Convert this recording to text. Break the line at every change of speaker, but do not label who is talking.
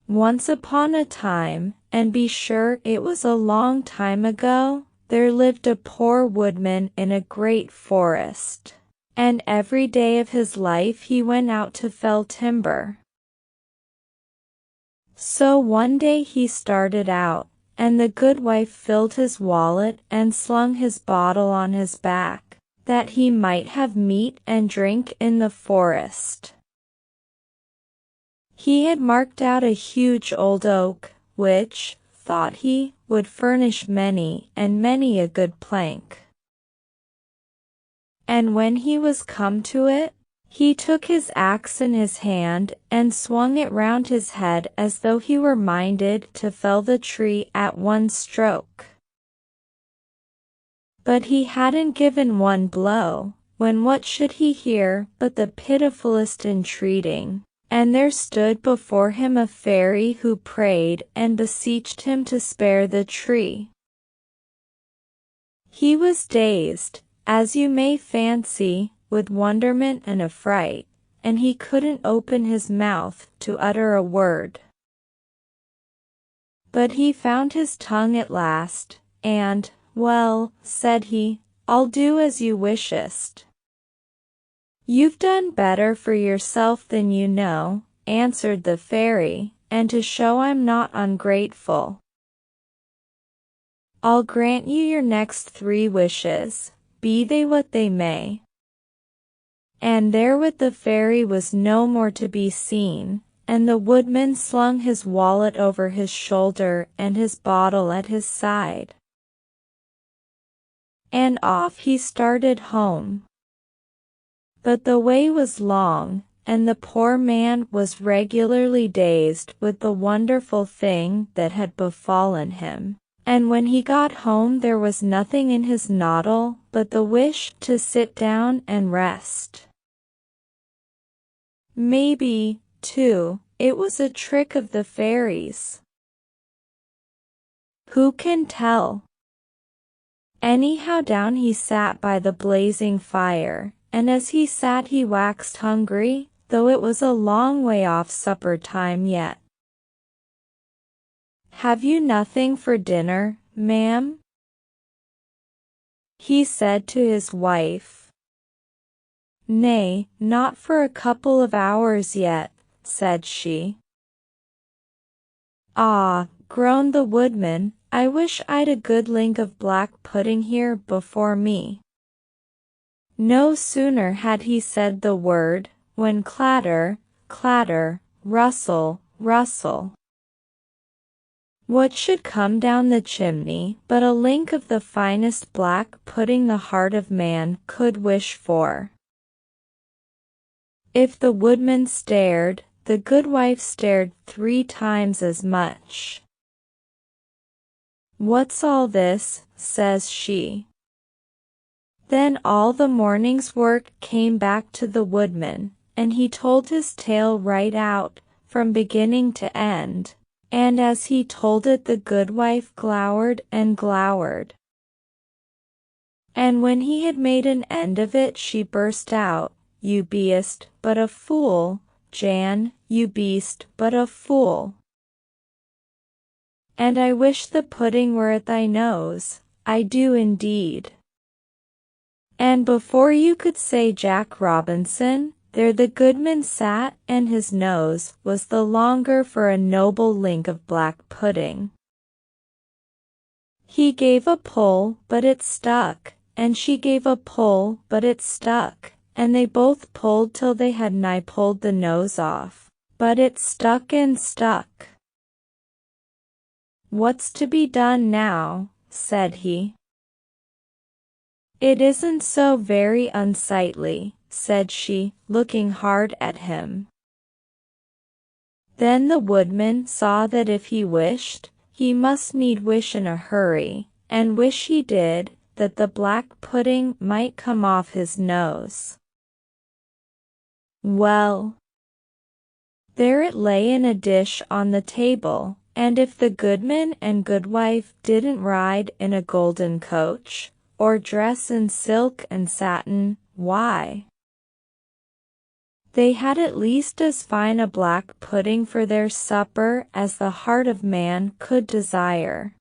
Once upon a time, and be sure it was a long time ago, there lived a poor woodman in a great forest, and every day of his life he went out to fell timber. So one day he started out, and the goodwife filled his wallet and slung his bottle on his back, that he might have meat and drink in the forest. He had marked out a huge old oak, which, thought he, would furnish many and many a good plank. And when he was come to it, he took his axe in his hand and swung it round his head as though he were minded to fell the tree at one stroke. But he hadn't given one blow, when what should he hear but the pitifullest entreating, and there stood before him a fairy who prayed and beseeched him to spare the tree. He was dazed, as you may fancy, with wonderment and affright, and he couldn't open his mouth to utter a word. But he found his tongue at last, and, "Well," said he, "I'll do as you wishest." "You've done better for yourself than you know," answered the fairy, "and to show I'm not ungrateful, I'll grant you your next 3 wishes, be they what they may." And therewith the fairy was no more to be seen, and the woodman slung his wallet over his shoulder and his bottle at his side. And off he started home. But the way was long, and the poor man was regularly dazed with the wonderful thing that had befallen him, and when he got home there was nothing in his noddle but the wish to sit down and rest. Maybe, too, it was a trick of the fairies. Who can tell? Anyhow down he sat by the blazing fire, and as he sat he waxed hungry, though it was a long way off supper time yet. "Have you nothing for dinner, ma'am?" he said to his wife. "Nay, not for a couple of hours yet," said she. "Ah," groaned the woodman, "I wish I'd a good link of black pudding here before me." No sooner had he said the word, when clatter, clatter, rustle, rustle. What should come down the chimney but a link of the finest black pudding the heart of man could wish for? If the woodman stared, the goodwife stared 3 times as much. "What's all this?" says she. Then all the morning's work came back to the woodman, and he told his tale right out, from beginning to end, and as he told it the goodwife glowered and glowered. And when he had made an end of it she burst out, "You be'st but a fool, Jan, you be'st but a fool. And I wish the pudding were at thy nose, I do indeed." And before you could say Jack Robinson, there the goodman sat, and his nose was the longer for a noble link of black pudding. He gave a pull, but it stuck, and she gave a pull, but it stuck, and they both pulled till they had nigh pulled the nose off, but it stuck and stuck. "What's to be done now?" said he. "It isn't so very unsightly," said she, looking hard at him. Then the woodman saw that if he wished, he must need wish in a hurry, and wish he did, that the black pudding might come off his nose. Well, there it lay in a dish on the table, and if the goodman and goodwife didn't ride in a golden coach, or dress in silk and satin, why, They had at least as fine a black pudding for their supper as the heart of man could desire.